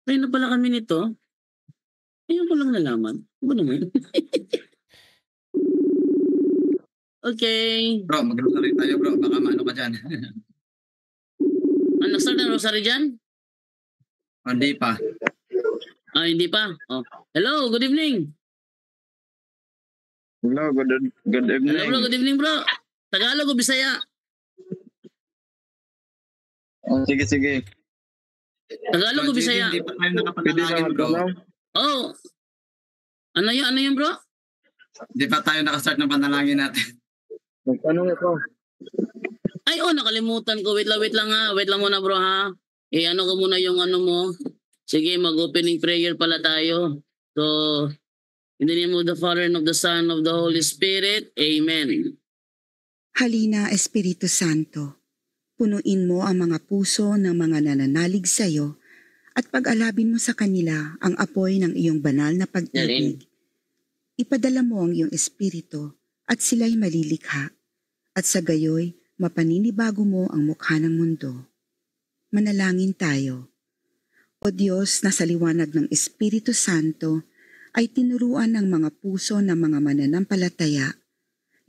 Kayo na pala kami nito. Ngayon ko lang nalaman. Ano naman? Okay. Bro, mag-rosary tayo bro. Baka maano ka dyan. Nag-start ng rosary dyan? Hindi pa. Hindi pa. Oh. Hello, good evening. Hello, good evening. Hello bro, good evening bro. Tagalog o Bisaya? Sige. Tagalog o Bisaya? Hindi pa tayo Pwede nakapanalangin naman bro. Oh. Ano yun bro? Hindi pa tayo nakastart ng panalangin natin. Magtanong ako. Ay, nakalimutan ko. Wait lang ha. Wait lang muna bro ha. Ano ko muna yung ano mo. Sige, mag-opening prayer pala tayo. So, in the name of the Father and of the Son of the Holy Spirit. Amen. Halina, Espiritu Santo. Punuin mo ang mga puso ng mga nananalig sa iyo at pag-alabin mo sa kanila ang apoy ng iyong banal na pag-ibig. Ipadala mo ang iyong Espiritu at sila'y malilikha at sa gayoy mapaninibago mo ang mukha ng mundo. Manalangin tayo. O Diyos na sa liwanag ng Espiritu Santo ay tinuruan ng mga puso ng mga mananampalataya,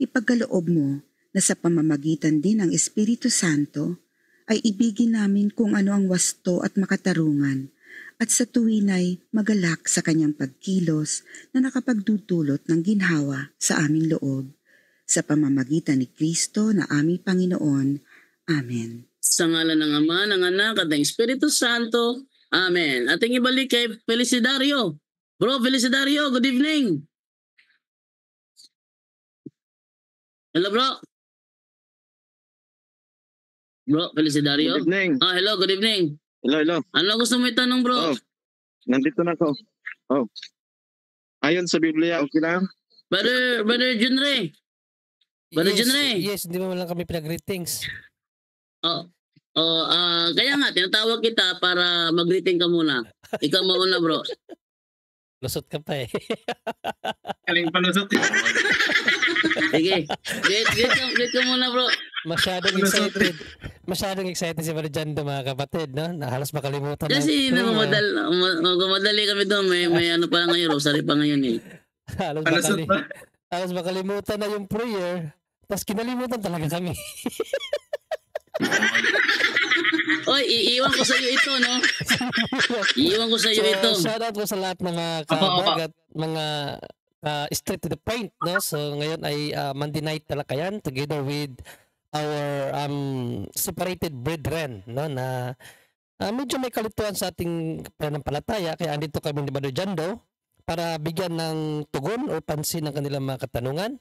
ipagkaloob mo na sa pamamagitan din ng Espiritu Santo ay ibigin namin kung ano ang wasto at makatarungan at sa tuwin ay magalak sa kanyang pagkilos na nakapagdudulot ng ginhawa sa aming loob. Sa pamamagitan ni Kristo na aming Panginoon. Amen. Sa ngalan ng Ama, ng Anak, at ng Espiritu Santo. Amen. Ating ibalik kay Felicidario. Bro, Felicidario, good evening. Hello, bro. Bro, Felicidario. Good evening. Hello, good evening. Hello. Ano gusto mo itanong, bro? Nandito na ako. Ayon sa Biblia, okay lang? Brother Junre. Junre. Yes, hindi mo lang kami pinag-greetings. Kaya nga, tinatawag kita para mag-greeting ka muna. Ikaw mauna, bro. Lusot ka pa eh. Kaling palusot. Sige. Greet ka muna, bro. Masyadong excited si Marjando, mga kapatid, no? Na halos makalimutan. Kasi magmamadali kami doon. May ano pa ngayon, rosary pa ngayon eh. halos makalimutan na yung prayer. Tapos kinalimutan talaga kami. Oy, iiwan ko sa iyo ito, no? Iiwan ko sa iyo ito. Shoutout ko sa lahat ng mga kabag at mga straight to the point, no? So ngayon ay Monday night talaga yan together with our separated brethren, no? Na medyo may kalituan sa ating pananampalataya, kaya andito kami ni Brother Jando para bigyan ng tugon o pansin ng kanilang mga katanungan.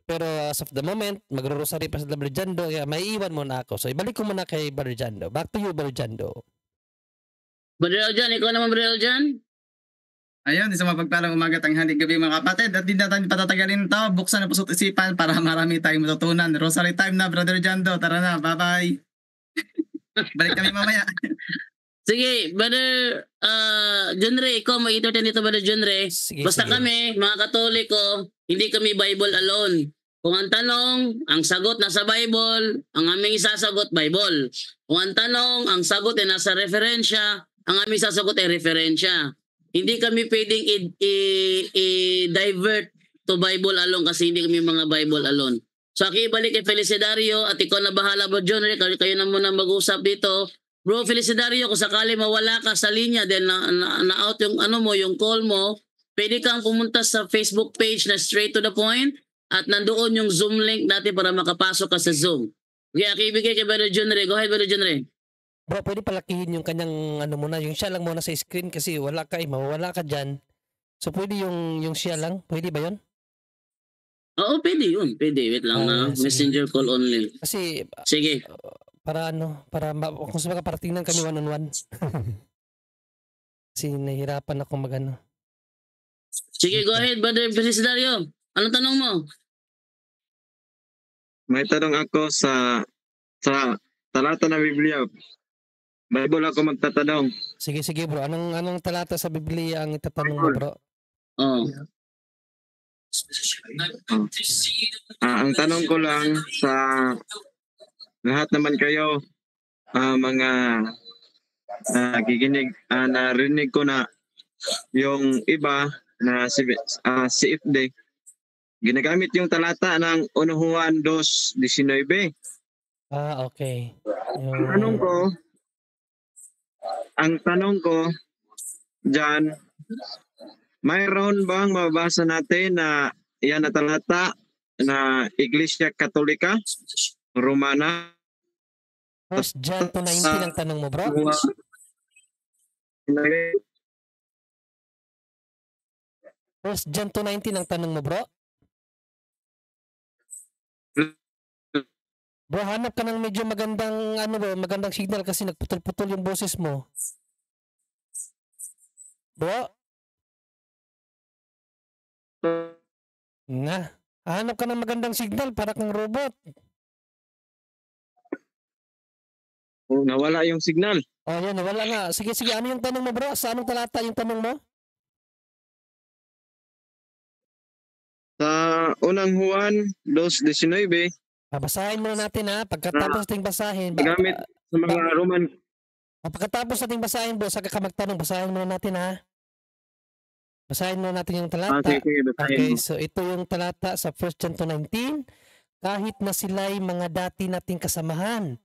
Pero as of the moment, magro-rosary pa sa Brother Jando, kaya may iwan muna ako. So ibalik ko muna kay Brother Jando. Back to you, Brother Jando. Brother Eljan, ikaw naman, Brother Eljan? Ayun, isang mapagpalang umaga, tanghali, gabi mga kapatid. At hindi natin patatagalin ito. Buksan na puso't isipan para marami tayong matutunan. Rosary time na, Brother Jando. Tara na, bye-bye. Balik kami mamaya. Sige, Brother Junre, ikaw mag-entertain dito, Brother Junre. Basta kami, mga Katoliko, hindi kami Bible alone. Kung ang tanong, ang sagot nasa Bible, ang aming isasagot, Bible. Kung ang tanong, ang sagot ay nasa referensya, ang aming sasagot ay referensya. Hindi kami pwedeng i-divert to Bible alone kasi hindi kami mga Bible alone. So, ibalik kay Felicidario at ikaw na bahala, Bro John, kayo na muna mag-usap dito. Bro Felicidario, kung sakali mawala ka sa linya dahil na-out yung yung call mo, pwede kang pumunta sa Facebook page na Straight to the Point at nandoon yung Zoom link natin para makapasok ka sa Zoom. Okay, ibigay kay Brother Junre. Go ahead, Brother Junre. Bro, pwede palakihin yung kanyang muna, yung siya lang muna sa screen kasi mawala ka dyan. So pwede yung siya lang, pwede ba yun? Oo, pwede yun. Pwede, wait lang na. Messenger call only. Kasi, sige. Para kung sa mga paratingnan kami one-on-one. Kasi nahihirapan ako mag-ano. Sige, go ahead, Brother Felicidario. Anong tanong mo? May tanong ako sa talata ng Biblia. Bible ako magtatanong. Sige bro. Anong talata sa Biblia ang itatanong mo, bro? Ang tanong ko lang sa lahat naman kayo, mga narinig ko na yung iba na CFD ginagamit yung talata ng 1 Juan 2:19. Okay. Ang tanong ko diyan, mayroon bang mababasa natin na yan na talata na Iglesia Katolika Romana 1 John 2:19 ang tanong mo, bro? First John 2:19 ang tanong mo, bro? Bro, hanap ka ng medyo magandang magandang signal kasi nagputol-putol yung boses mo. Bro? Hanap ka ng magandang signal para kang robot. Nawala yung signal. Oh, yan, nawala nga. Sige, ano yung tanong mo, bro? Sa anong talata yung tanong mo? Sa 1 Juan 2:19, Basahin muna natin ha. Pagkatapos nating basahin. gamit sa mga Roman. Pagkatapos nating basahin, bro, saka ka magtanong, basahin muna natin ha. Basahin muna natin yung talata. Sige, Okay, so ito yung talata sa 1 John 2:19. Kahit na sila'y mga dati nating kasamahan,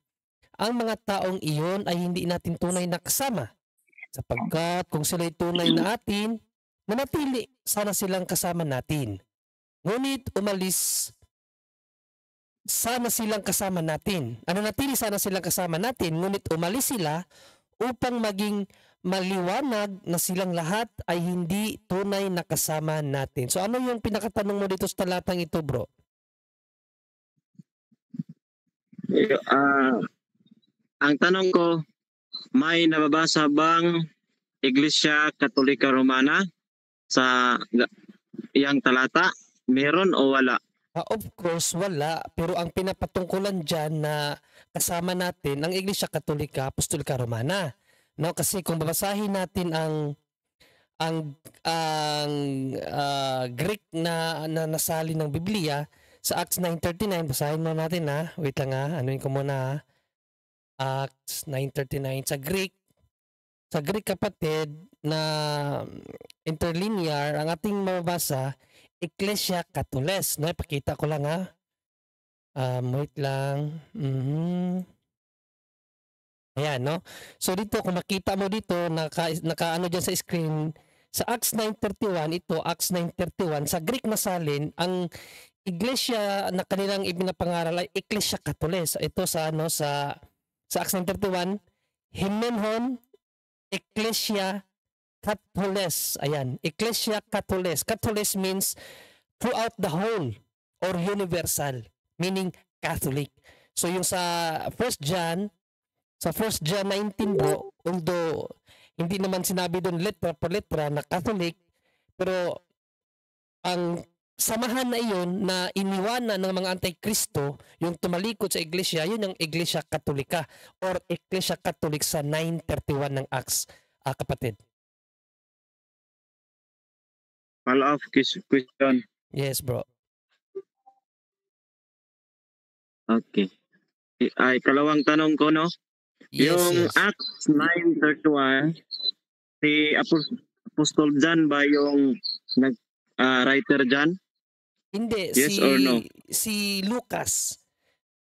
ang mga taong iyon ay hindi natin tunay na kasama. Sapagkat kung sila'y tunay na atin, manatili sana silang kasama natin. Ngunit umalis sana silang kasama natin. Nanatili sana silang kasama natin, ngunit umalis sila upang maging maliwanag na silang lahat ay hindi tunay na kasama natin. So ano yung pinakatanong mo dito sa talatang ito, bro? Ang tanong ko, may nababasa bang Iglesia Katolika Romana sa iyang talata? Meron o wala? Of course, wala. Pero ang pinapatungkulan dyan na kasama natin ang Iglesia Katolika, Apostolika Romana. No, kasi kung babasahin natin ang Greek na nasali ng Biblia sa Acts 9:39, basahin mo natin ha. Wait lang ha. Anuin ko muna ha. Acts 9:39 sa Greek kapatid na interlinear ang ating mababasa Ecclesia Katoles, no? Ipakita ko lang ha. Wait lang. Ayan, no? So dito, kung makita mo dito, naka dyan sa screen, sa Acts 9:31, Acts 9:31, sa Greek na salin, ang iglesia na kanilang ipinapangaral ay Ecclesia Katoles. Ito sa Acts 9:31, Himenhon Ecclesia Katoles. Ayan, Ecclesia Katoles. Katoles means throughout the whole or universal, meaning Catholic. So yung sa 1 John 19, bro, although hindi naman sinabi doon letra per letra na Catholic, pero ang samahan na iyon na iniwanan ng mga antikristo, yung tumalikod sa iglesia, yun ang Iglesia Katolika or Ecclesia Catholic sa 9:31 ng Acts, kapatid. Follow-up question. Yes, bro. Okay. Ay, kalawang tanong ko, no? Yung Acts 9:31, si Apostol John ba yung writer dyan? Hindi, Yes or no? si Lucas.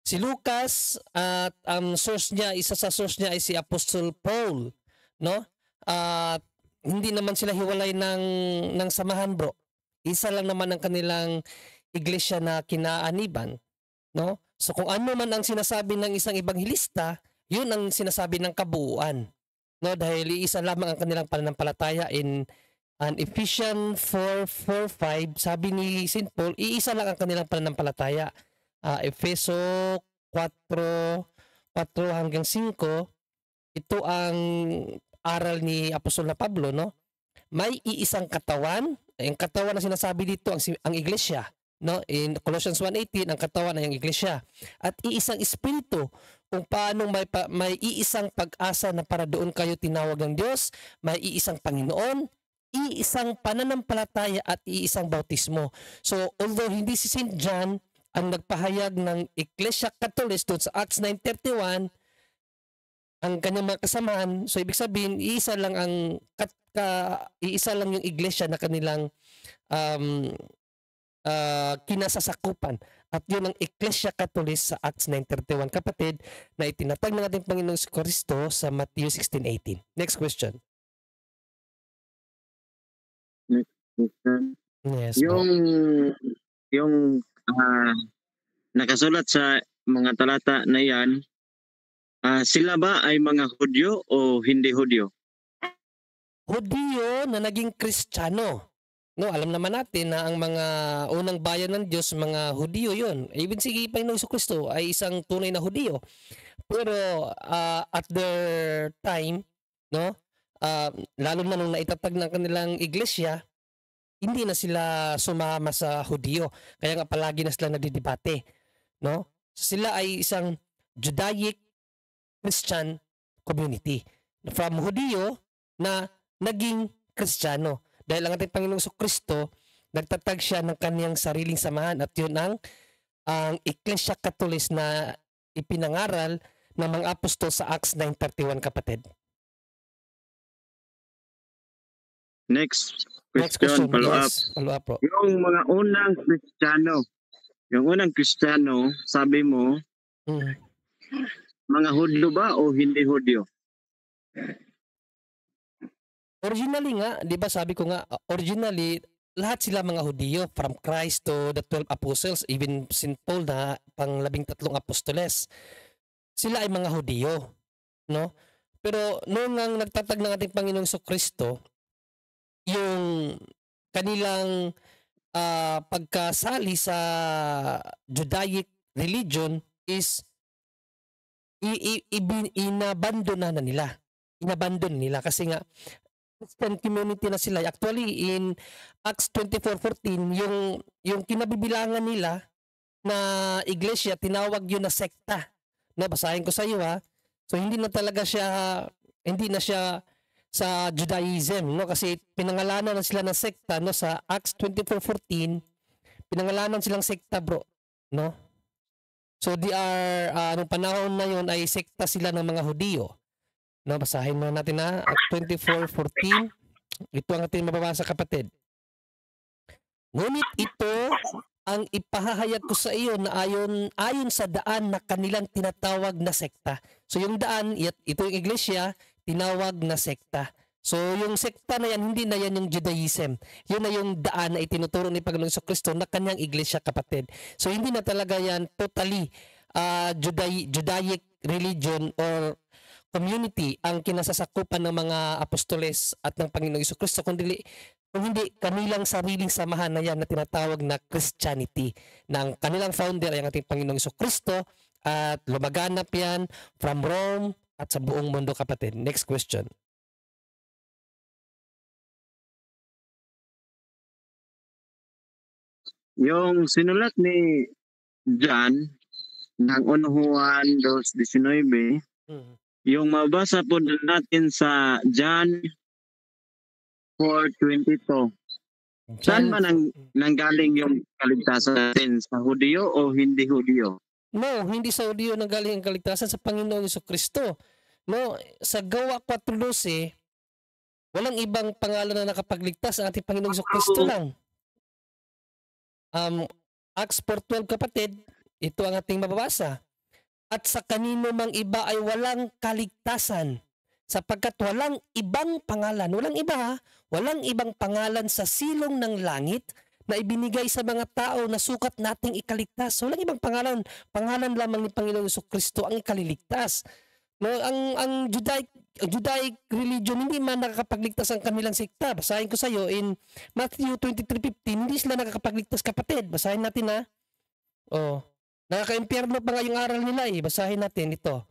Si Lucas at ang source niya, isa sa source niya ay si Apostle Paul, no? At hindi naman sila hiwalay ng samahan, bro. Isa lang naman ang kanilang iglesia na kinaaniban, no? So kung ano man ang sinasabi ng isang ibanghilista, yun ang sinasabi ng kabuuan, no? Dahil iisa lamang ang kanilang pananampalataya in Ephesians 4:4-5, sabi ni St. Paul, iisa lang ang kanilang pananampalataya. Efeso 4:4-5, ito ang aral ni Apostol na Pablo, no? May iisang katawan, ang katawan na sinasabi dito ang iglesia, no? In Colossians 1:18, ang katawan ay ang iglesia. At iisang espiritu, kung paano may iisang pag-asa na para doon kayo tinawag ng Diyos, may iisang Panginoon, iisang pananampalataya at iisang bautismo. So although hindi si St. John ang nagpahayag ng Ecclesia Katolis doon sa Acts 9:31, ang kanyang mga kasamahan. So ibig sabihin, iisa lang yung iglesia na kanilang um, kinasasakupan. At yun ang Iglesia Katolis sa Acts 9:31, kapatid, na itinatag ng ating Panginoong Kristo sa Matthew 16:18. Next question. Yes. Yung nakasulat sa mga talata na yan, sila ba ay mga Hudyo o hindi Hudyo? Hudyo na naging Kristiyano. No, alam naman natin na ang mga unang bayan ng Diyos, mga Hudyo yun. Even si Panginoong Kristo ay isang tunay na Hudyo. Pero at their time, no, lalo na nung naitatag ng kanilang iglesia, hindi na sila sumama sa Hudyo. Kaya nga palagi na sila nagdidebate. No? So sila ay isang Judaic Christian community. From Hudyo na naging Kristiyano. Dahil ang ating Panginoong Kristo, nagtatag siya ng kaniyang sariling samahan at yun ang Iglesia Katolis na ipinangaral ng mga apostol sa Acts 9:31, kapatid. Next question, follow up. Yes, follow up, bro. Yung mga unang Kristiyano, sabi mo, mga Hudyo ba o hindi Hudyo? Originally nga, di ba sabi ko nga, originally, lahat sila mga Hudyo, from Christ to the 12 apostles, even St. Paul na pang 13 apostoles. Sila ay mga Hudyo, no? Pero noong ang nagtatag ng ating Panginoong Kristo, yung kanilang pagkasali sa Judaic religion is inabandon na nila. Inabandon nila kasi nga Christian community na sila. Actually, in Acts 24:14, yung kinabibilangan nila na iglesia, tinawag yun na sekta. No, basahin ko sa iyo ha. So hindi na siya sa Judaism, no, kasi pinangalanan na sila ng sekta, no, sa Acts 24:14, pinangalanan silang sekta, bro, no. So they are nung panahon na yon ay sekta sila ng mga Hudyo. No, basahin mo natin na Acts 24:14. Ito ang ating mababasa, kapatid. Ngunit ito ang ipahahayag ko sa iyo na ayon sa daan na kanilang tinatawag na sekta. So yung daan, ito yung iglesia, tinawag na sekta. So yung sekta na yan, hindi na yan yung Judaism. Yun na yung daan na itinuturo ni Panginoong Kristo na kanyang iglesia, kapatid. So hindi na talaga yan totally Judaic religion or community ang kinasasakupan ng mga apostoles at ng Panginoong Kristo, kung hindi kanilang sariling samahan na yan na tinatawag na Christianity, na ang kanilang founder ay ang ating Panginoong Kristo at lumaganap yan from Rome at sa buong mundo, kapatid. Next question. Yung sinulat ni John ng 1 Juan 2:19, yung mabasa po natin sa John 4:22. Saan man nanggaling yung kaligtasan natin? Sa Hudyo o hindi Hudyo? No, hindi sa Hudyo nanggaling ang kaligtasan, sa Panginoong Kristo. No, sa Gawa 4:12, walang ibang pangalan na nakapagligtas, ang ating Panginoong Kristo lang. Acts 4:12, kapatid, ito ang ating mababasa. At sa kanino mang iba ay walang kaligtasan, sapagkat walang ibang pangalan, walang ibang pangalan sa silong ng langit na ibinigay sa mga tao na sukat nating ikaligtas. Walang ibang pangalan lamang ni Panginoong Kristo ang ikaliligtas. No, ang Judaic religion, hindi man nakakapagligtas ang kanilang sekta. Basahin ko sa iyo in Matthew 23:15, hindi sila nakakapagligtas, kapatid. Basahin natin ha. Nakaka-impyerno pa nga yung aral nila eh. Basahin natin ito.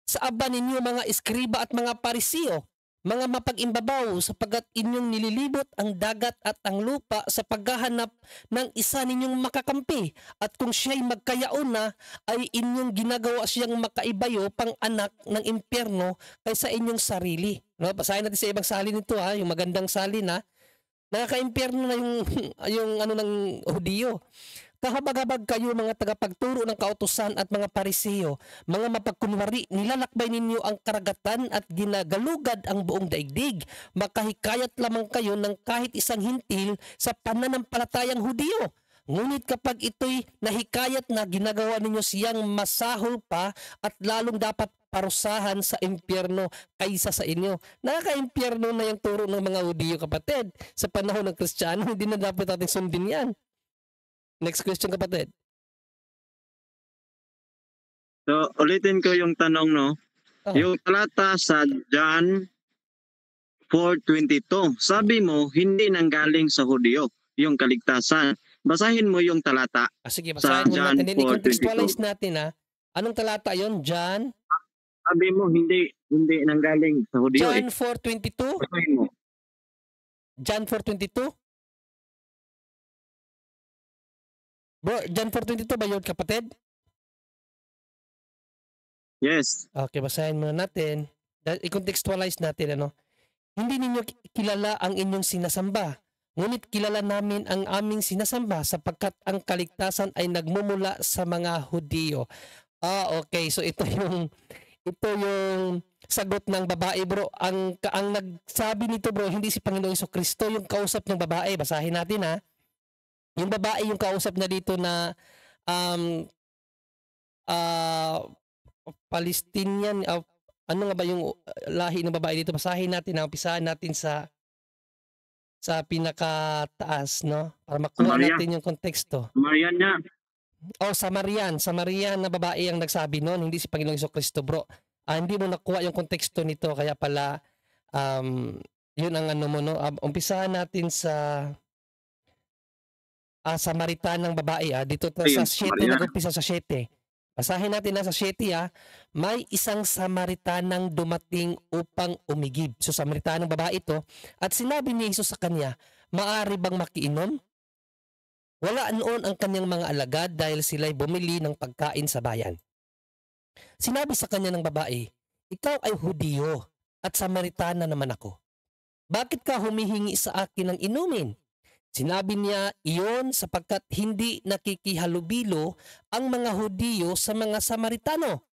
Sa aba ninyo mga eskriba at mga parisiyo, mga mapag-imbabaw, sapagkat inyong nililibot ang dagat at ang lupa sa paghahanap ng isa ninyong makakampi. At kung siya'y magkayaon na, ay inyong ginagawa siyang makaibayo pang anak ng impyerno kaysa inyong sarili. No? Basahin natin sa ibang salin nito ha, yung magandang salin ha. Nakaka-impyerno na yung ano ng Hudyo. Kahabag-habag kayo mga tagapagturo ng kautusan at mga pariseo, mga mapagkunwari, nilalakbay ninyo ang karagatan at ginagalugad ang buong daigdig. Makahikayat lamang kayo ng kahit isang hintil sa pananampalatayang Hudiyo. Ngunit kapag ito'y nahikayat na, ginagawa ninyo siyang masahol pa at lalong dapat parusahan sa impyerno kaysa sa inyo. Nakaka-impyerno na yung turo ng mga Hudiyo, kapatid. Sa panahon ng Kristiyano, hindi na dapat natin sundin yan. Next question, kapatid. So, ulitin ko yung tanong, no? Oh. Yung talata sa John 4:22, sabi mo, hindi nanggaling sa Hudyo yung kaligtasan. Basahin mo yung talata. Sige, Sa basahin mo John natin. Then 4:22. i-contextualize natin, ha. Anong talata yon? John? Sabi mo, hindi nanggaling sa Hudyo. John 4:22? Basahin mo. John 4:22? Bro, John 4:22 ba yun, kapatid? Yes. Okay, basahin muna natin. I-contextualize natin, ano. Hindi ninyo kilala ang inyong sinasamba. Ngunit kilala namin ang aming sinasamba sapagkat ang kaligtasan ay nagmumula sa mga Hudiyo. Okay. So ito yung sagot ng babae, bro. Ang nagsabi nito, bro, hindi si Panginoong Jesucristo, yung kausap ng babae. Basahin natin, ha. Yung babae yung kausap na dito na Palestinian, ano nga ba yung lahi ng babae dito? Basahin natin, umpisahan natin sa pinakataas, no? Para makuha Samaria. natin yung konteksto. Marian niya. Samarian na babae ang nagsabi noon, hindi si Panginoong Jesucristo, bro. Hindi mo nakuha yung konteksto nito, kaya pala yun ang ano mo, no? Umpisahan natin sa Samaritanang babae, dito Ayun, sa 7, Samaria. nag-umpisa sa 7. Basahin natin na sa 7, may isang Samaritanang dumating upang umigib. So Samaritanang babae ito, at sinabi ni Jesus sa kanya, maaari bang makiinom? Wala noon ang kanyang mga alagad dahil sila'y bumili ng pagkain sa bayan. Sinabi sa kanya ng babae, ikaw ay Hudiyo at Samaritana naman ako. Bakit ka humihingi sa akin ng inumin? Sinabi niya iyon sapagkat hindi nakikihalubilo ang mga Hudiyo sa mga Samaritano.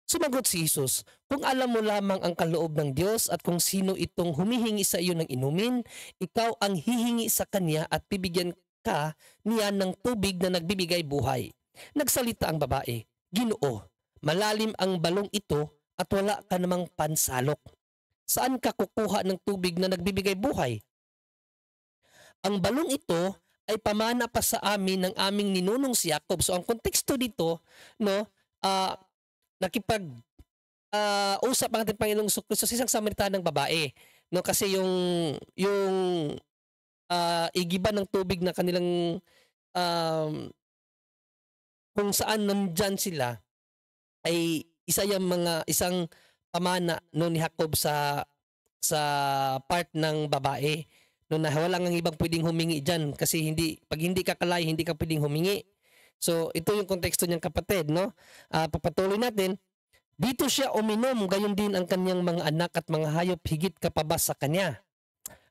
Sumagot si Jesus, kung alam mo lamang ang kaloob ng Diyos at kung sino itong humihingi sa iyo ng inumin, ikaw ang hihingi sa kanya at bibigyan ka niya ng tubig na nagbibigay buhay. Nagsalita ang babae, Ginoo, malalim ang balong ito at wala ka namang pansalok. Saan ka kukuha ng tubig na nagbibigay buhay? Ang balong ito ay pamana pa sa amin ng aming ninunong si Jacob. So ang konteksto dito, no, usap ang ating Panginoong Jesucristo sa isang Samaritanang babae, no, kasi yung igiban ng tubig na kanilang kung saan nandyan sila ay isang pamana no ni Jacob sa part ng babae. No, na wala nang ibang pwedeng humingi dyan kasi pag hindi ka kalay, hindi ka pwedeng humingi. So ito yung konteksto niyang kapatid, no? Papatuloy natin. Dito siya uminom, gayon din ang kanyang mga anak at mga hayop, higit ka pa ba sa kanya?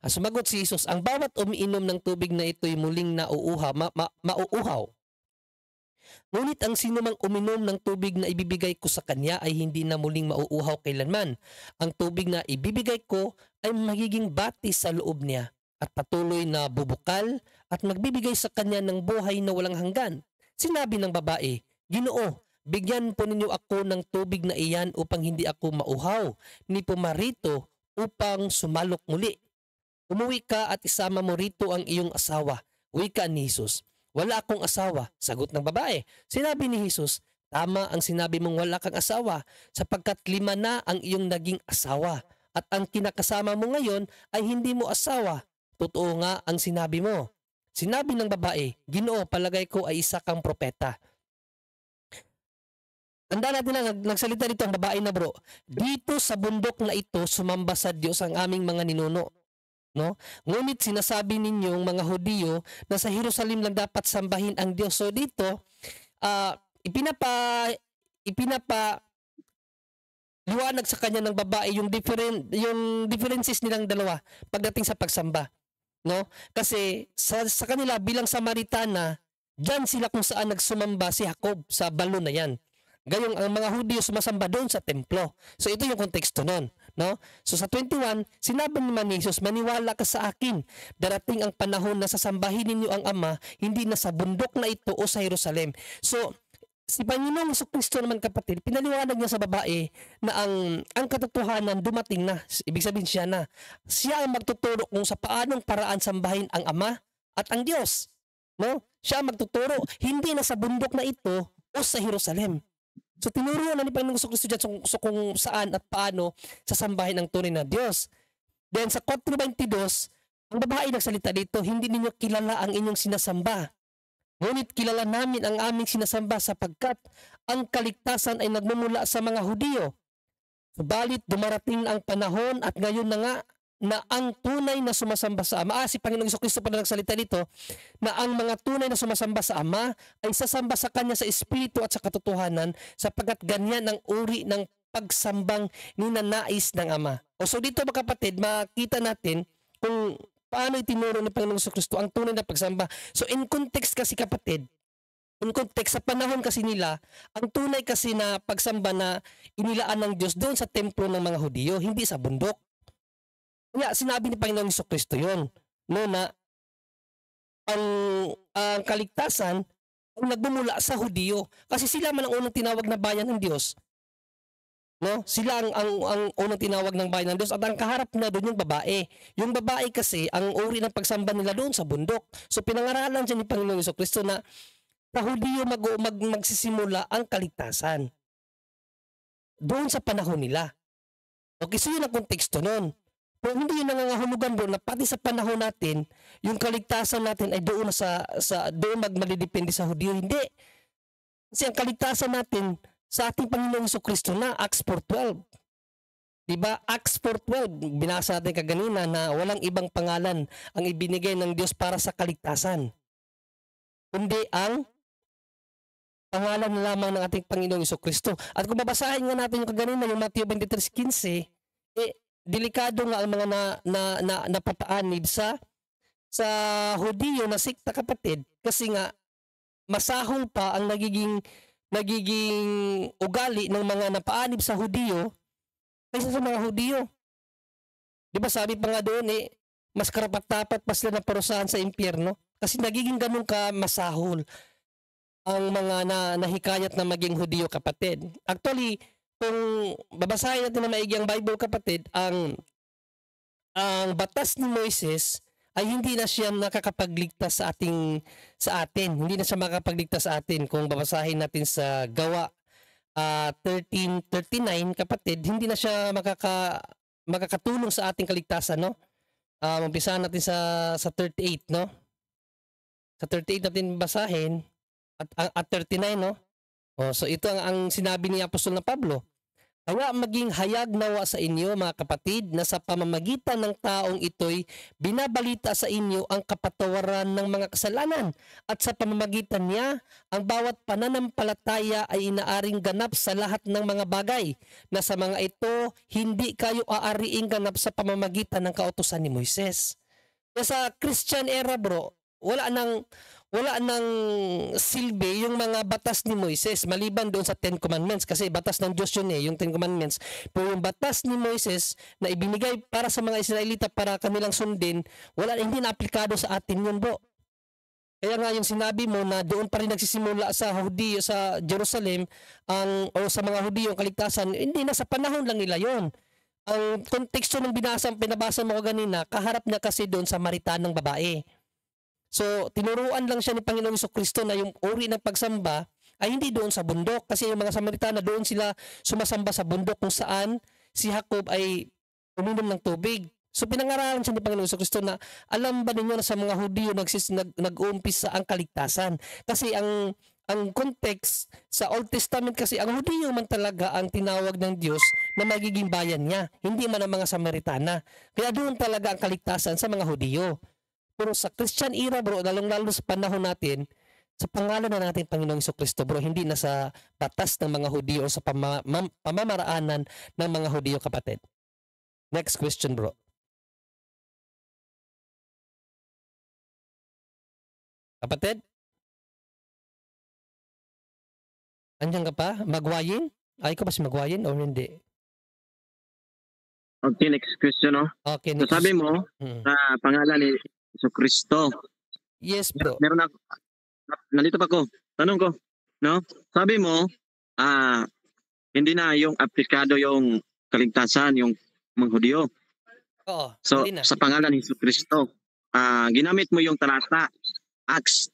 Sumagot si Jesus, ang bawat umiinom ng tubig na ito'y muling mauuhaw. Ngunit ang sino mang uminom ng tubig na ibibigay ko sa kanya ay hindi na muling mauuhaw kailanman. Ang tubig na ibibigay ko ay magiging batis sa loob niya at patuloy na bubukal at magbibigay sa kanya ng buhay na walang hanggan. Sinabi ng babae, Ginoo, bigyan po ninyo ako ng tubig na iyan upang hindi ako mauhaw, ni pumarito upang sumalok muli. Umuwi ka at isama mo rito ang iyong asawa. Wika ni Jesus, wala akong asawa. Sagot ng babae. Sinabi ni Jesus, tama ang sinabi mong wala kang asawa, sapagkat 5 na ang iyong naging asawa. At ang kinakasama mo ngayon ay hindi mo asawa. Totoo nga ang sinabi mo. Sinabi ng babae, Ginoo, palagay ko ay isa kang propeta. Tanda natin na nagsalita dito ang babae na, bro. Dito sa bundok na ito, sumamba sa Diyos ang aming mga ninuno. No? Ngunit sinasabi ninyong mga Hudiyo na sa Jerusalem lang dapat sambahin ang Diyos. So dito, liwanag sa kanya ng babae yung differences nilang dalawa pagdating sa pagsamba, no? Kasi sa kanila bilang Samaritana, Diyan sila kung saan nagsumamba si Jacob sa balon na yan. Gayong ang mga Hudyo sumasamba doon sa templo. So ito yung konteksto nun. No? So sa 21, sinabi naman ni Jesus, maniwala ka sa akin. Darating ang panahon na sasambahin ninyo ang Ama, hindi na sa bundok na ito o sa Jerusalem. So si Panginoong Jesucristo naman kapatid, pinaliwanag niya sa babae na ang katotohanan dumating na. Ibig sabihin siya na. Siya ang magtuturo kung sa paanong paraan sambahin ang Ama at ang Diyos. No? Siya ang magtuturo, hindi na sa bundok na ito o sa Jerusalem. So tinuro na ni Panginoong Jesucristo dyan kung saan at paano sasambahin ang tunay na Diyos. Then sa 4:22, ang babae nagsalita dito, hindi ninyo kilala ang inyong sinasamba. Ngunit kilala namin ang aming sinasamba sapagkat ang kaligtasan ay nagmumula sa mga Hudyo. Subalit dumarating ang panahon at ngayon na nga na ang tunay na sumasamba sa Ama, si Panginoong Jesucristo pa na nagsalita dito, na ang mga tunay na sumasamba sa Ama ay sasamba sa Kanya sa Espiritu at sa katotohanan sapagkat ganyan ang uri ng pagsambang ninanais ng Ama. O so dito mga kapatid, makita natin kung paano itinuro ni Panginoong Jesucristo ang tunay na pagsamba. So in context kasi kapatid, in context sa panahon kasi nila, ang tunay kasi na pagsamba na inilaan ng Diyos doon sa templo ng mga Hudyo, hindi sa bundok. Kaya sinabi ni Panginoong Jesucristo yun, no, na ang kaligtasan ang nagmumula sa Hudyo. Kasi sila man ang unang tinawag na bayan ng Diyos. No? Sila ang unang tinawag ng bayan ng Diyos at ang kaharap na doon yung babae. Yung babae kasi, ang uri ng pagsamba nila doon sa bundok. So pinangaralan siya ni Panginoong Jesucristo na sa Hudyo magsisimula ang kaligtasan. Doon sa panahon nila. Okay, so yun ang konteksto nun. Pero hindi yun nangangahulugan bro na pati sa panahon natin, yung kaligtasan natin ay doon doon magmalidepende sa Hudyo. Hindi. Kasi ang kaligtasan natin sa ating Panginoong Jesucristo na Acts 4:12. Diba? Acts 4:12, binasa natin kaganina na walang ibang pangalan ang ibinigay ng Diyos para sa kaligtasan. Kundi ang pangalan na lamang ng ating Panginoong Jesucristo. At kung babasahin nga natin yung kaganina, yung Matthew 23:15, delikado nga ang mga napapaanib sa Hudyo na sikta kapatid kasi nga masahol pa ang nagiging ugali ng mga napaanib sa Hudyo kaysa sa mga Hudyo. Di ba sabi pa nga doon mas karapat-dapat pa sila na parusahan sa impyerno kasi nagiging ganun ka masahol ang mga nahikayat na maging Hudyo kapatid. Actually, kung babasahin natin na maigi ang Bible kapatid, ang batas ni Moises ay hindi na siya nakakapagligtas sa atin. Hindi na siya makakapagligtas sa atin. Kung babasahin natin sa Gawa 13:39 kapatid, hindi na siya makakatulong sa ating kaligtasan, no? Umpisahan natin sa 38, no? Sa 38 natin basahin at 39, no? So ito ang sinabi ni Apostol na Pablo. Kaya maging hayag nawa sa inyo mga kapatid na sa pamamagitan ng taong ito'y binabalita sa inyo ang kapatawaran ng mga kasalanan at sa pamamagitan niya ang bawat pananampalataya ay inaaring ganap sa lahat ng mga bagay na sa mga ito hindi kayo aariing ganap sa pamamagitan ng kautusan ni Moises. Kaya sa Christian era bro, wala nang silbi yung mga batas ni Moises maliban doon sa Ten Commandments kasi batas ng Diyos yun yung Ten Commandments. Pero yung batas ni Moises na ibinigay para sa mga Israelita para kanilang sundin, hindi na aplikado sa atin yun bro. Kaya nga yung sinabi mo na doon pa rin nagsisimula sa Hudyo sa Jerusalem o sa mga Hudyo ang kaligtasan, hindi na sa panahon lang nila yon. Ang konteksto ng pinabasa mo kanina, kaharap niya kasi doon sa Samaritanang babae. So, tinuruan lang siya ni Panginoong Jesucristo na yung uri ng pagsamba ay hindi doon sa bundok. Kasi yung mga Samaritana doon sila sumasamba sa bundok kung saan si Jacob ay uminom ng tubig. So, pinangaralan siya ni Panginoong Jesucristo na alam ba ninyo na sa mga Hudyo nag-uumpisa ang kaligtasan. Kasi ang context sa Old Testament kasi ang Hudyo man talaga ang tinawag ng Diyos na magiging bayan niya. Hindi man ang mga Samaritana. Kaya doon talaga ang kaligtasan sa mga Hudyo. Pero sa Christian era bro, lalong-lalo sa panahon natin, sa pangalan na natin Panginoong Jesucristo bro, hindi na sa batas ng mga Hudyo o sa pamamaraanan ng mga Hudyo kapatid. Next question bro. Kapatid? Andiyan ka pa? Magwayin? Ay ko ba si Magwayin o hindi? Okay, next question, no? Okay, So next. sabi mo, Mm. sa pangalan ni Jesucristo, Yes, bro. meron ako, nandito pa ko, tanong ko, no? Sabi mo, hindi na yung aplikado yung kaligtasan, yung mga Hudyo. Oo, So, hindi na. sa pangalan ni Jesucristo, ginamit mo yung talata, Acts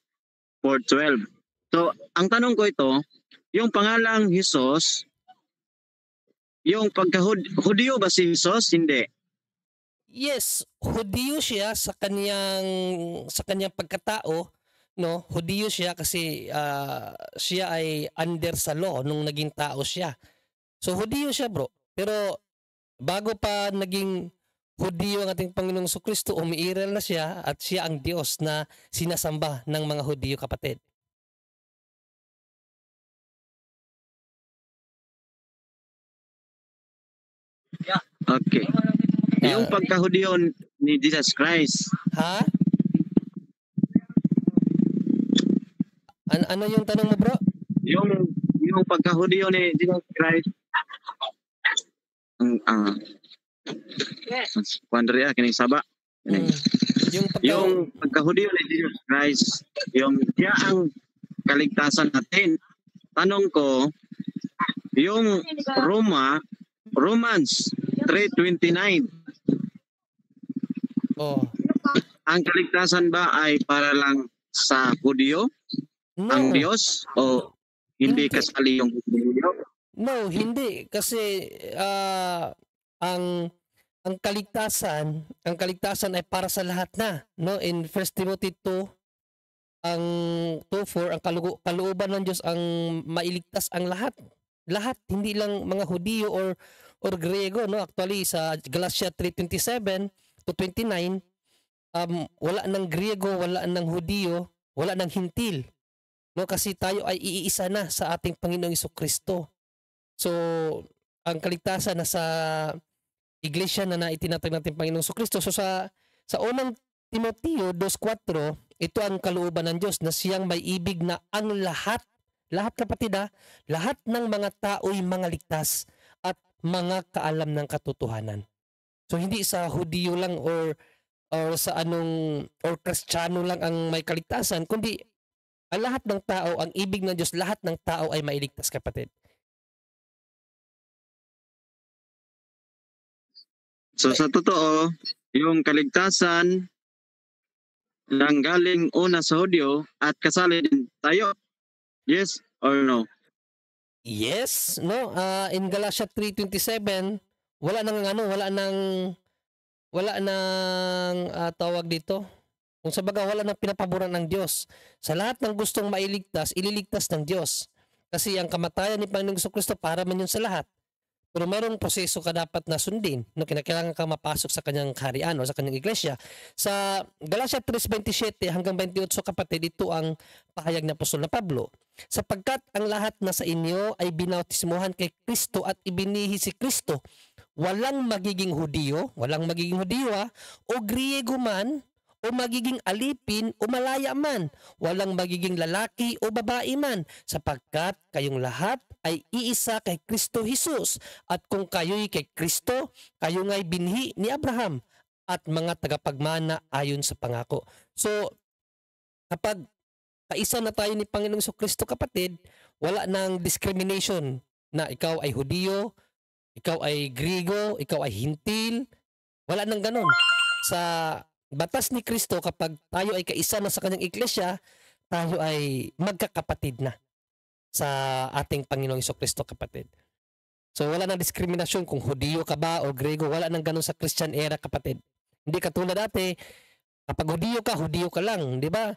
4:12. So, ang tanong ko ito, yung pangalang Jesus, yung pagka-Hudyo ba si Jesus? Hindi. Yes, Hudiyo siya sa kanyang pagkatao, no? Hudiyo siya kasi siya ay under sa law nung naging tao siya. So Hudiyo siya, bro. Pero bago pa naging Hudiyo ang ating Panginoong Jesucristo, umiiral na siya at siya ang Diyos na sinasamba ng mga Hudiyo, kapatid. Okay. Yung pagka-Hudyo ni Jesus Christ, Ha? Ano yung tanong mo, bro? yung pagka-Hudyo ni Jesus Christ, Andrea, kining saba. Mm. Yung pagka-Hudyo ni Jesus Christ, yung siya ang kaligtasan natin. Tanong ko, yung Romans 3:29, Oh. ang kaligtasan ba ay para lang sa Hudyo, No. ang Diyos, o hindi Hindi. kasali yung Hudyo? No, hindi kasi ang kaligtasan ay para sa lahat na, no? In 1 Timothy 2 ang 2:4, ang kalooban ng Diyos ang mailigtas ang lahat. Lahat, hindi lang mga Hudiyo or Griego, no? Actually sa Galatia 3:27 to 29, wala ng Griego, wala ng Hudiyo, wala ng Hintil. No, kasi tayo ay iisa na sa ating Panginoong Jesucristo. So, ang kaligtasan na sa iglesia na itinatag natin Panginoong Jesucristo. So sa unang Timoteo 2:4, ito ang kalooban ng Diyos na siyang may ibig na ang lahat kapatid, lahat ng mga tao'y mga ligtas at mga kaalam ng katotohanan. So hindi sa Hudiyo lang or sa or Kristiyano lang ang may kaligtasan, kundi ang lahat ng tao, ang ibig ng Diyos, lahat ng tao ay mailigtas, kapatid. So sa totoo, yung kaligtasan nang galing una sa Hudyo at kasali din tayo. Yes or no? Yes, no? In Galatia 3:27, wala nang tawag dito. Kung sa baga, wala nang pinapaboran ng Diyos. Sa lahat ng gustong mailigtas, ililigtas ng Diyos. Kasi ang kamatayan ni Panginoong Jesucristo para man yun sa lahat. Pero mayroong proseso ka dapat na sundin, no? Kinakailangan ka mapasok sa kanyang kaharian o sa kanyang iglesia. Sa Galatia 3:27 hanggang 28, kapatid, ito ang pahayag ng apostol na Pablo. Sapagkat ang lahat na sa inyo ay binautismuhan kay Kristo at ibinihi si Kristo. Walang magiging Hudiyo o Griego man, o magiging alipin o malaya man, walang magiging lalaki o babae man, sapagkat kayong lahat ay iisa kay Kristo Jesus. At kung kayo'y kay Kristo, kayo nga'y binhi ni Abraham at mga tagapagmana ayon sa pangako. So, kapag kaisa na tayo ni Panginoong Jesucristo, kapatid, wala nang discrimination na ikaw ay Hudiyo, ikaw ay Griego, ikaw ay Hintil. Wala nang ganun. Sa batas ni Kristo, kapag tayo ay kaisa na sa kanyang iglesia, tayo ay magkakapatid na sa ating Panginoong Jesucristo, kapatid. So wala nang diskriminasyon kung Hudiyo ka ba o Griego. Wala nang ganun sa Christian era, kapatid. Hindi katulad dati, kapag Hudiyo ka lang, di ba?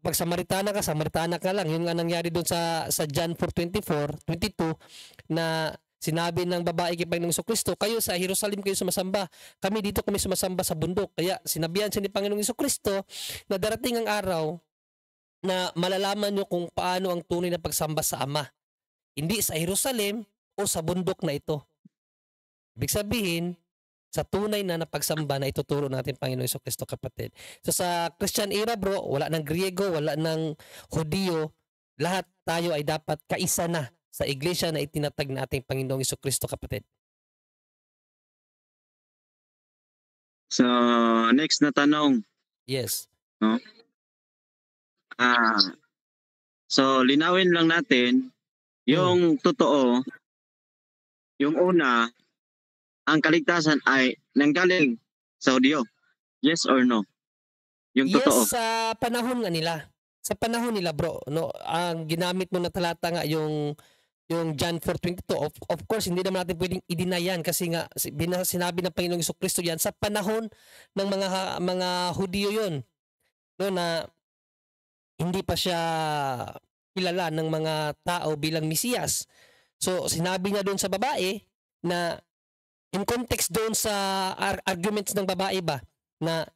Kapag Samaritana ka lang. Yun nga nangyari doon sa John 4:22 na sinabi ng babae kay Panginoong Jesucristo, kayo sa Jerusalem kayo sumasamba, kami dito kami sumasamba sa bundok. Kaya sinabihan siya ni Panginoong Jesucristo na darating ang araw na malalaman nyo kung paano ang tunay na pagsamba sa Ama. Hindi sa Jerusalem o sa bundok na ito. Ibig sabihin, sa tunay na pagsamba na ituturo natin Panginoong Jesucristo, kapatid. So sa Christian era, bro, wala ng Griego, wala ng Hudiyo. lahat tayo ay dapat kaisa na sa iglesia na itinatag na ating Panginoong Jesucristo, kapatid. So, next na tanong. Yes. So, linawin lang natin yung totoo, yung una, ang kaligtasan ay nanggaling sa Hudyo. Yes or no? Yung totoo. Yes, sa panahon nga nila. Sa panahon nila, bro, no, ang ginamit mo na talata nga yung John 4:22. Of course, hindi naman natin pwedeng i-deny yan kasi nga sinabi ng Panginoong Jesucristo yan sa panahon ng mga Hudyo yon, no, na hindi pa siya kilala ng mga tao bilang Mesiyas. So sinabi niya doon sa babae na in context doon sa arguments ng babae ba na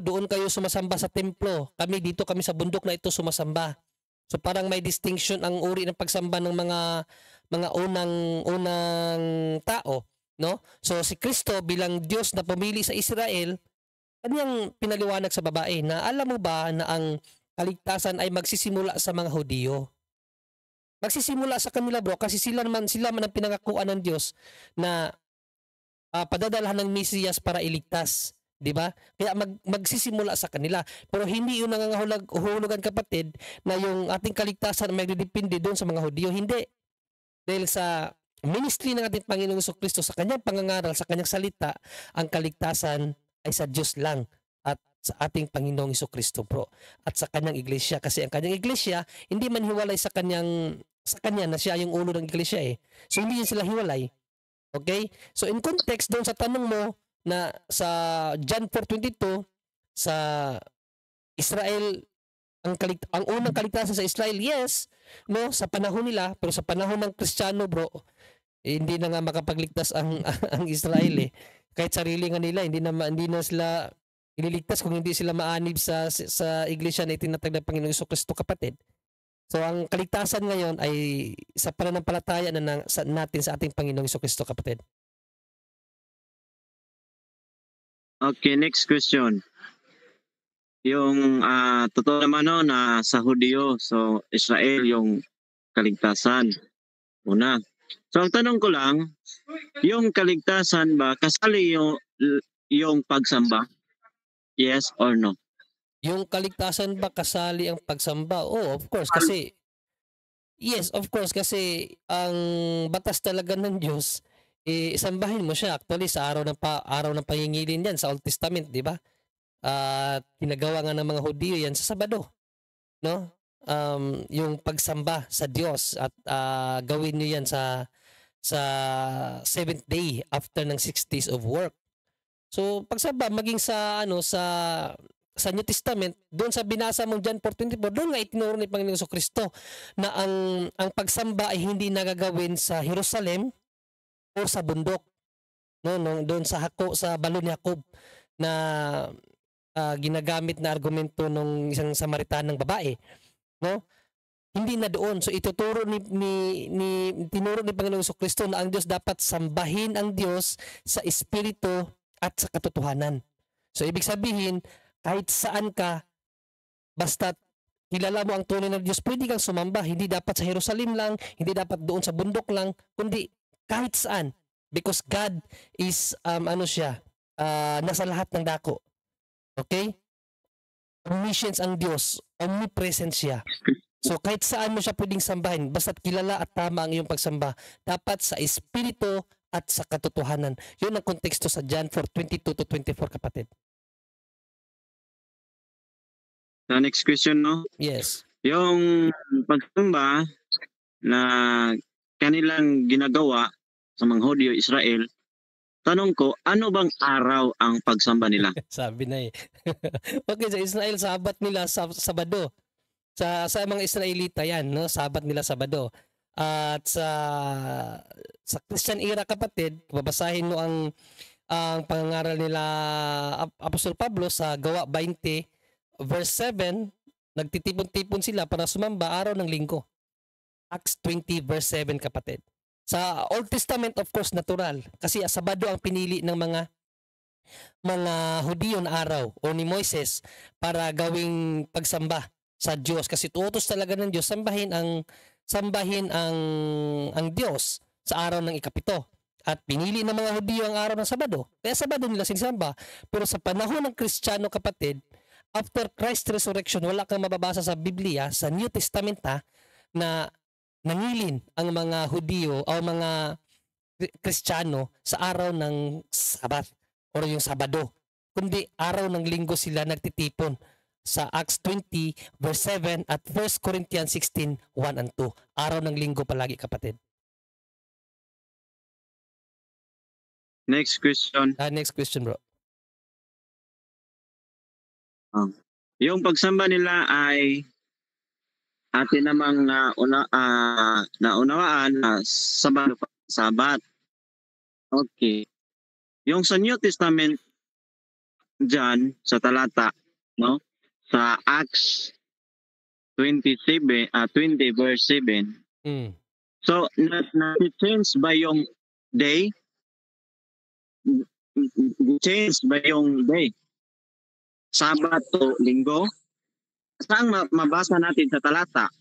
doon kayo sumasamba sa templo, kami dito, kami sa bundok na ito sumasamba. So parang may distinction ang uri ng pagsamba ng mga unang tao, no? So si Kristo bilang Diyos na pumili sa Israel, kaniyang pinaliwanag sa babae na alam mo ba na ang kaligtasan ay magsisimula sa mga Hudyo. Magsisimula sa kanila, bro, kasi sila man ang pinangakuan ng Diyos na padadalhan ng Mesiyas para iligtas. Di ba? Kaya magsisimula sa kanila. Pero hindi yun nangangahulugan, kapatid, na yung ating kaligtasan magdidepende doon sa mga Hudyo. Hindi. Dahil sa ministry ng ating Panginoong Jesucristo, sa kanyang pangangaral, sa kanyang salita, ang kaligtasan ay sa Diyos lang at sa ating Panginoong Jesucristo, bro. At sa kanyang iglesia. Kasi ang kanyang iglesia, hindi man hiwalay sa kanya na siya yung ulo ng iglesia eh. So hindi yun sila hiwalay. Okay? So in context doon sa tanong mo, na sa John 4:22 sa Israel ang unang kaligtasan sa Israel, yes, no, sa panahon nila, pero sa panahon ng Kristiyano, bro, hindi na nga makapagligtas ang Israel eh. Kahit sarili nga nila hindi na sila ililigtas kung hindi sila maanib sa iglesia na itinatag ng Panginoong Jesucristo, kapatid. So ang kaligtasan ngayon ay sa pananampalataya natin sa ating Panginoong Jesucristo, kapatid. Okay, next question. Yung totoo naman no, na sa Hudyo, so Israel yung kaligtasan. Una. So ang tanong ko lang, yung kaligtasan ba kasali yung pagsamba? Yes or no? Yung kaligtasan ba kasali ang pagsamba? Oh, of course, kasi yes, of course, kasi ang batas talaga ng Diyos, isambahin mo siya actually sa araw ng pangingilin yan sa Old Testament, di ba? At ginagawa nga ng mga Hudyo yan sa Sabado, no? Yung pagsamba sa Diyos at gawin niyo yan sa 7th day after ng 6 days of work. So pagsamba maging sa New Testament, doon sa binasa mong John 4:24, doon nga itinuro ni Panginoong Jesucristo na ang pagsamba ay hindi nagagawin sa Jerusalem o sa bundok, no, doon sa balon ni Jacob na ginagamit na argumento ng isang Samaritanang babae, no? Hindi na doon. So tinuro ni Panginoong Jesucristo na ang Diyos dapat sambahin ang Diyos sa espiritu at sa katotohanan. So ibig sabihin, kahit saan ka, basta kilala mo ang tunay ng Diyos, pwede kang sumamba. Hindi dapat sa Jerusalem lang, hindi dapat doon sa bundok lang, kundi kahit saan. Because God is, nasa lahat ng dako. Okay? Omniscience ang Diyos. Omnipresent siya. So kahit saan mo siya pwedeng sambahin, basta't kilala at tama ang iyong pagsamba, dapat sa espiritu at sa katotohanan. Yun ang konteksto sa John 4:22-24, kapatid. The next question, no? Yes. Yung pagsamba na kanilang ginagawa sa mga Hudyo, Israel, tanong ko, ano bang araw ang pagsamba nila? Sabi na eh. Okay, sa Israel, Sabat nila Sabado. Sa mga Israelita yan, no? Sabat nila Sabado. At sa Christian era, kapatid, babasahin mo ang pangangaral nila Apostol Pablo sa Gawa 20 verse 7, nagtitipon-tipon sila para sumamba araw ng linggo. Acts 20 verse 7, kapatid. Sa Old Testament, of course, natural. Kasi Sabado ang pinili ng mga Hudyo na araw o ni Moises para gawing pagsamba. sa Diyos kasi utos talaga ng Diyos sambahin ang Diyos sa araw ng ikapito. At pinili ng mga Hudyo ang araw ng Sabado. Kaya Sabado nila sinisamba. Pero sa panahon ng Kristiyano, kapatid, after Christ's resurrection, wala kang mababasa sa Biblia, sa New Testament na nangilin ang mga Hudyo o mga Kristiyano sa araw ng Sabat o yung Sabado. Kundi araw ng Linggo sila nagtitipon sa Acts 20 verse 7 at 1 Corinthians 16, 1 and 2. Araw ng Linggo palagi, kapatid. Next question. Next question, bro. Yung pagsamba nila ay atin namang naunawaan na Sabat. Okay. Yung sa New Testament dyan, sa talata, no? Sa Acts 20 verse 7. So, na-change ba yung day? Change ba yung day? Sabat o Linggo? Saan mabasa natin sa talata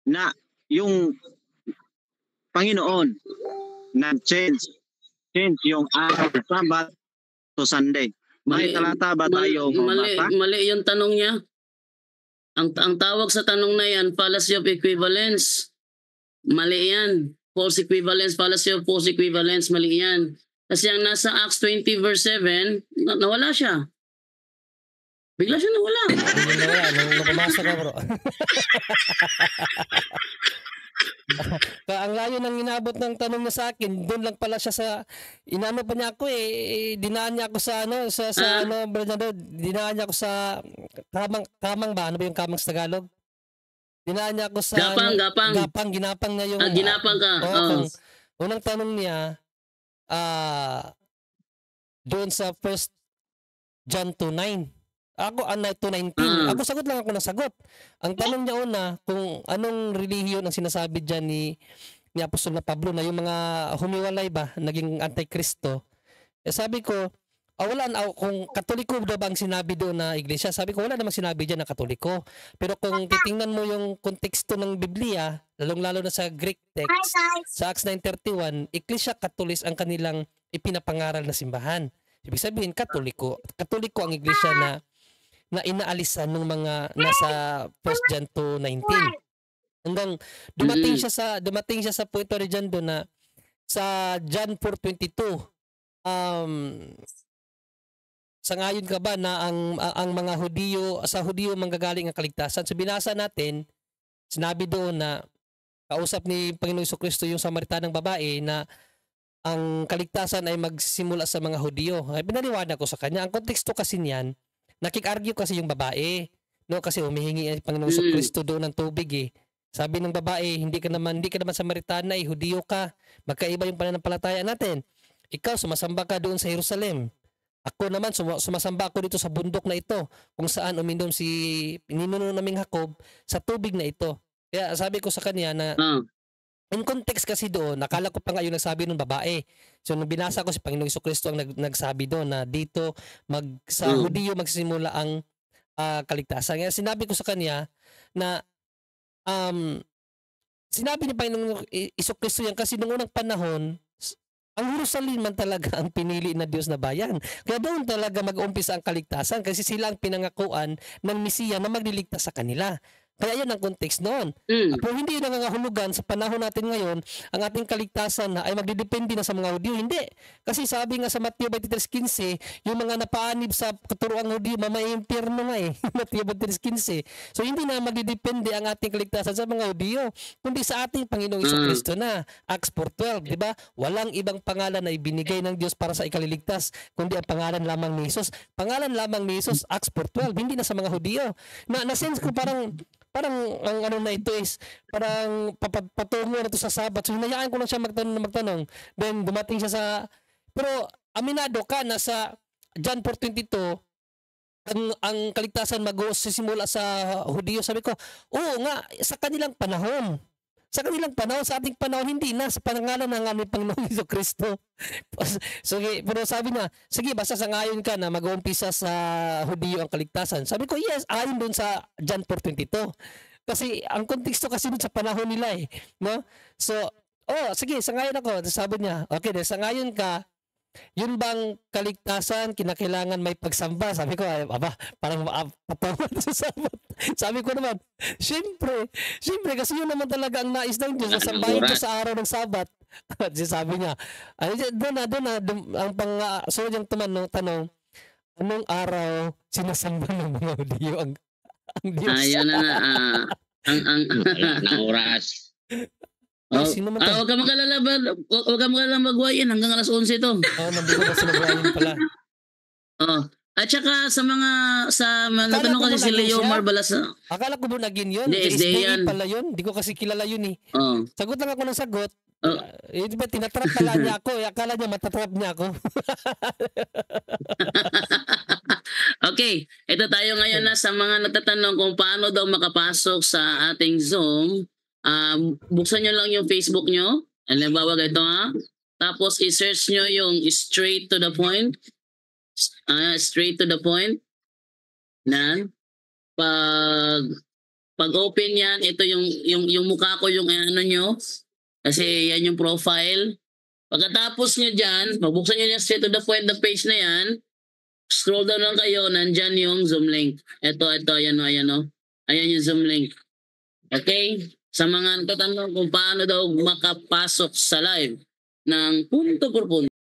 na yung Panginoon nag-change yung araw ng Sabat to Sunday? May talata ba tayo mabasa? Mali yung tanong niya. Ang tawag sa tanong na yan, fallacy of equivalence. Mali yan. False equivalence, fallacy of false equivalence, mali yan. Kasi ang nasa Acts 20 verse 7, nawala siya. Bigla siya nawala. Nawala, nung pumasa ka, bro. Ang layo ng inabot ng tanong niya sa akin, doon lang pala siya sa inano pa niya ako dinaan niya ako sa dinaan niya ako sa kamang ba? Ano ba yung kamang sa Tagalog? Dinaan niya ako sa ginapang niya yung ginapang ka. Unang tanong niya doon sa 1 John 2:9. Ako 2:19. Ako sagot lang ako ng sagot. Ang tanong niya una kung anong relihiyon ang sinasabi diyan ni Apostol na Pablo na yung mga humiwalay ba, naging antikristo. Sabi ko, wala na kung Katoliko daw ba ang sinabi doon na iglesia. Sabi ko wala namang sinabi diyan na Katoliko. Pero kung titingnan mo yung konteksto ng Biblia, lalong-lalo na sa Greek text, sa Acts 9:31, Iglesia Katolis ang kanilang ipinapangaral na simbahan. Ibig sabihin Katoliko ang iglesia na inaalisan ng mga nasa 1 John 2:19. Hanggang dumating siya sa punto rin dyan doon na sa John 4:22, sangayon ka ba na ang mga sa Hudiyo manggagaling ang kaligtasan? So binasa natin, sinabi doon na kausap ni Panginoong Jesucristo yung Samaritanang babae na ang kaligtasan ay magsimula sa mga Hudiyo. Ay pinaliwanag ko sa kanya. Ang konteksto kasi niyan, nakik-argue kasi yung babae, no, kasi humihingi ang Panginoong Jesucristo doon ng tubig Sabi ng babae, hindi ka naman Samaritana, Hudiyo ka. Magkaiba yung pananampalataya natin. Ikaw sumasamba ka doon sa Jerusalem. Ako naman sumasamba ako dito sa bundok na ito kung saan uminom si ninuno naming Jacob sa tubig na ito. Kaya sabi ko sa kanya na in context kasi doon, nakala ko pa nga yung nagsabi ng babae. So nung binasa ko si Panginoong Jesucristo ang nagsabi doon na dito sa Hudiyo magsisimula ang kaligtasan. Kaya sinabi ko sa kanya na sinabi ni Panginoong Jesucristo yan kasi noong unang panahon, ang Jerusalem man talaga ang pinili na Diyos na bayan. Kaya doon talaga mag-umpisa ang kaligtasan kasi sila ang pinangakuan ng Mesiya na magliligtas sa kanila. Kaya yun ang context noon. Pero hindi yun nangangahulugan sa panahon natin ngayon, ang ating kaligtasan na ay magdidepende na sa mga Hudyo. Hindi. Kasi sabi nga sa Mateo 23:15, yung mga napaanib sa katuroang Hudyo, mamaimpyerno nga Mateo 23:15. So hindi na magdidepende ang ating kaligtasan sa mga Hudyo, kundi sa ating Panginoong Jesucristo na. Acts 4:12, di ba? Walang ibang pangalan na ibinigay ng Diyos para sa ikaliligtas, kundi ang pangalan lamang ni Jesus. Pangalan lamang ni Jesus, Acts 4:12, hindi na sa mga Hudyo. Na-sense ko parang ang ano na ito is parang patungo na ito sa Sabat. So hinayaan ko lang siya magtanong. Then dumating siya sa pero aminado ka na sa John 4:22 ang kaligtasan magsisimula sa Hudiyo. Sabi ko, oo nga, sa kanilang panahon. Sa kanilang panahon, sa ating panahon, hindi na. Sa pangalan ng aming Panginoon Hesus Kristo. Sige, pero sabi na, sige, basta sangayon ka na mag-uumpisa sa Hudiyo ang kaligtasan. Sabi ko, yes, ayon dun sa John 4:22. Kasi ang konteksto kasi dun sa panahon nila eh. No? So, sige, sangayon ako. Sabi niya, okay, sangayon ka, yun bang kaligtasan, kinakailangan may pagsamba? Sabi ko, aba, parang patawa sa sabat. Sabi ko naman, syempre, kasi yun naman talaga ang nais ng Diyos, nasambahin ko sa araw ng Sabat. At sabi niya, doon na, ang sunod yung tanong, anong araw sinasamba ng mga Hudiyo ang Diyos? Ayun na na. Wala na oras. Sino man to? Huwag ka mag-alala magwayin hanggang alas 11 to. Nandito ba sila Brian pala? At saka natanong ko kasi si naging Leo siya. Marbalas. Akala ko doon naging yun. Hindi, SDA yan. pala yun. Hindi ko kasi kilala yun eh. Sagot lang ako ng sagot. Oh. Diba, tinatrap pala niya ako. Akala niya matatrap niya ako. Okay, ito tayo ngayon na sa mga nagtatanong kung paano daw makapasok sa ating Zoom. Buksan nyo lang yung Facebook nyo. Halimbawa ito Tapos i-search nyo yung straight to the point. Straight to the point. Pag open yan, ito yung mukha ko, yung ano nyo. Kasi yan yung profile. Pagkatapos nyo dyan, magbuksan nyo yung straight to the point na page na yan. Scroll down lang kayo, nandyan yung Zoom link. Ito, ayan o. Ayan yung Zoom link. Okay? Sa mga nagtatanong kung paano daw makapasok sa live ng punto por punto.